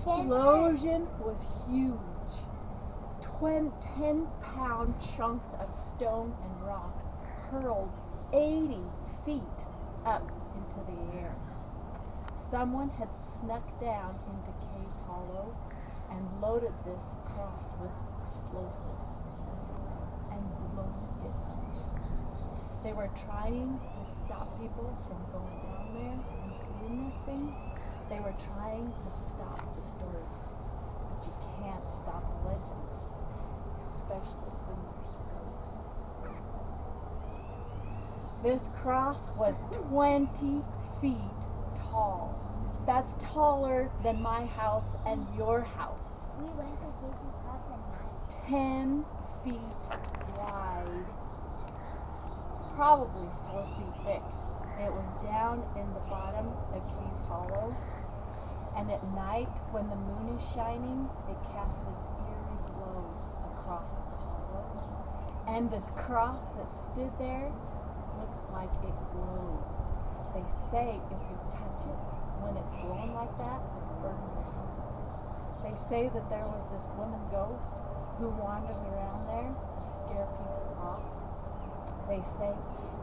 explosion was huge. 10-pound chunks of stone and rock hurled 80 feet up into the air. Someone had snuck down into Kay's Hollow and loaded this cross with explosives and blown it up. They were trying to stop people from going down there and seeing this thing. They were trying to stop the stories. But you can't stop a legend, especially when there's ghosts. This cross was 20 feet tall. That's taller than my house and your house. We went to Casey's house at night. 10 feet wide, probably 4 feet thick. It was down in the bottom of Kay's Hollow, and at night when the moon is shining, it casts this eerie glow across the hollow. And this cross that stood there looks like it glowed. They say if you touch it when it's glowing like that, it burns. They say that there was this woman ghost who wanders around there to scare people off. They say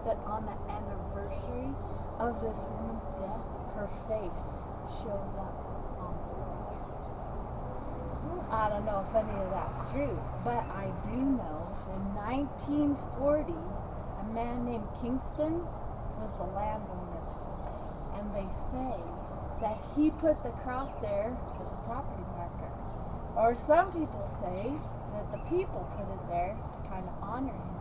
that on the anniversary of this woman's death, her face shows up on the cross. I don't know if any of that's true, but I do know in 1940, a man named Kingston was the landowner, and they say that he put the cross there as a property marker. Or some people say that the people put it there to kind of honor him.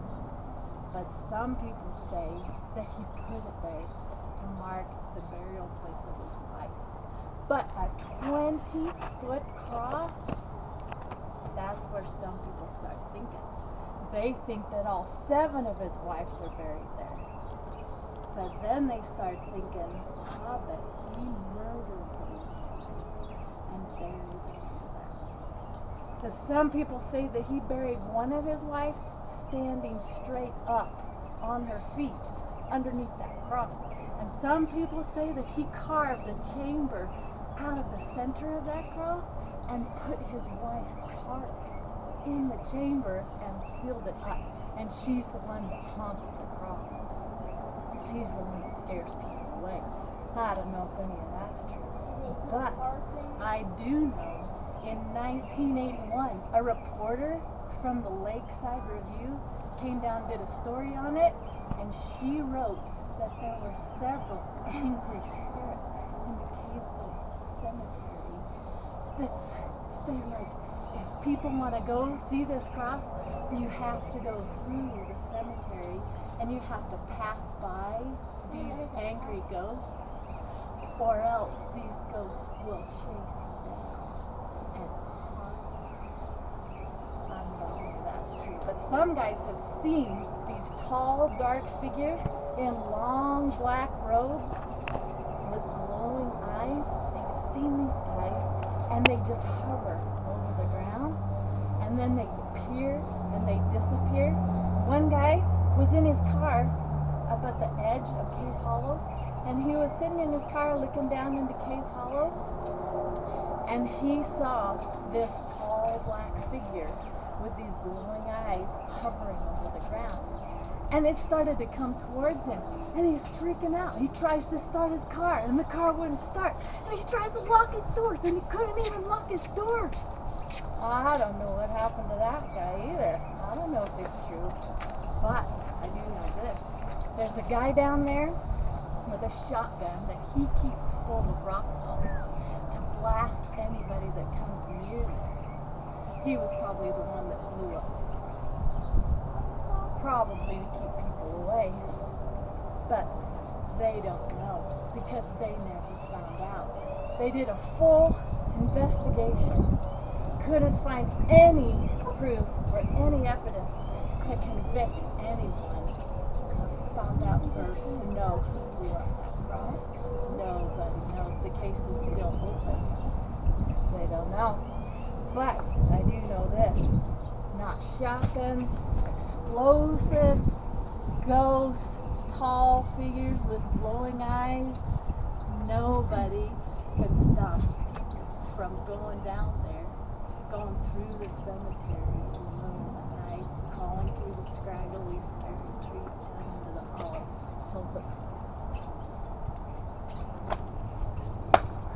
But some people say that he put it there to mark the burial place of his wife. But a 20-foot cross, that's where some people start thinking. They think that all 7 of his wives are buried there. But then they start thinking, but he murdered those wives and buried them there. Because some people say that he buried one of his wives standing straight up on her feet underneath that cross. And some people say that he carved a chamber out of the center of that cross and put his wife's heart in the chamber and sealed it up. And she's the one that haunts the cross. She's the one that scares people away. I don't know if any of that's true. But I do know in 1981, a reporter from the Lakeside Review came down and did a story on it, and she wrote that there were several angry spirits in the Kaysville cemetery that say, like, if people want to go see this cross, you have to go through the cemetery and you have to pass by these angry ghosts, or else these ghosts will chase you down and haunt you. I don't know if that's true, but some guys have seen these tall, dark figures in long black robes with glowing eyes. They've seen these guys, and they just hover over the ground, and then they appear and they disappear. One guy was in his car up at the edge of Kay's Hollow, and he was sitting in his car looking down into Kay's Hollow, and he saw this tall black figure with these glowing eyes hovering over the ground. And it started to come towards him, and he's freaking out. He tries to start his car, and the car wouldn't start. And he tries to lock his doors, and he couldn't even lock his doors. I don't know what happened to that guy either. I don't know if it's true, but I do know this. There's a guy down there with a shotgun that he keeps full of rock salt to blast anybody that comes near there. He was probably the one that blew up the cross. Probably to keep people away. But they don't know because they never found out. They did a full investigation. Couldn't find any proof or any evidence to convict anyone. Found out or know who blew up that cross. Nobody knows. The case is still open. They don't know. But I do know this. Not shotguns, explosives, ghosts, tall figures with glowing eyes. Nobody could stop from going down there, going through the cemetery,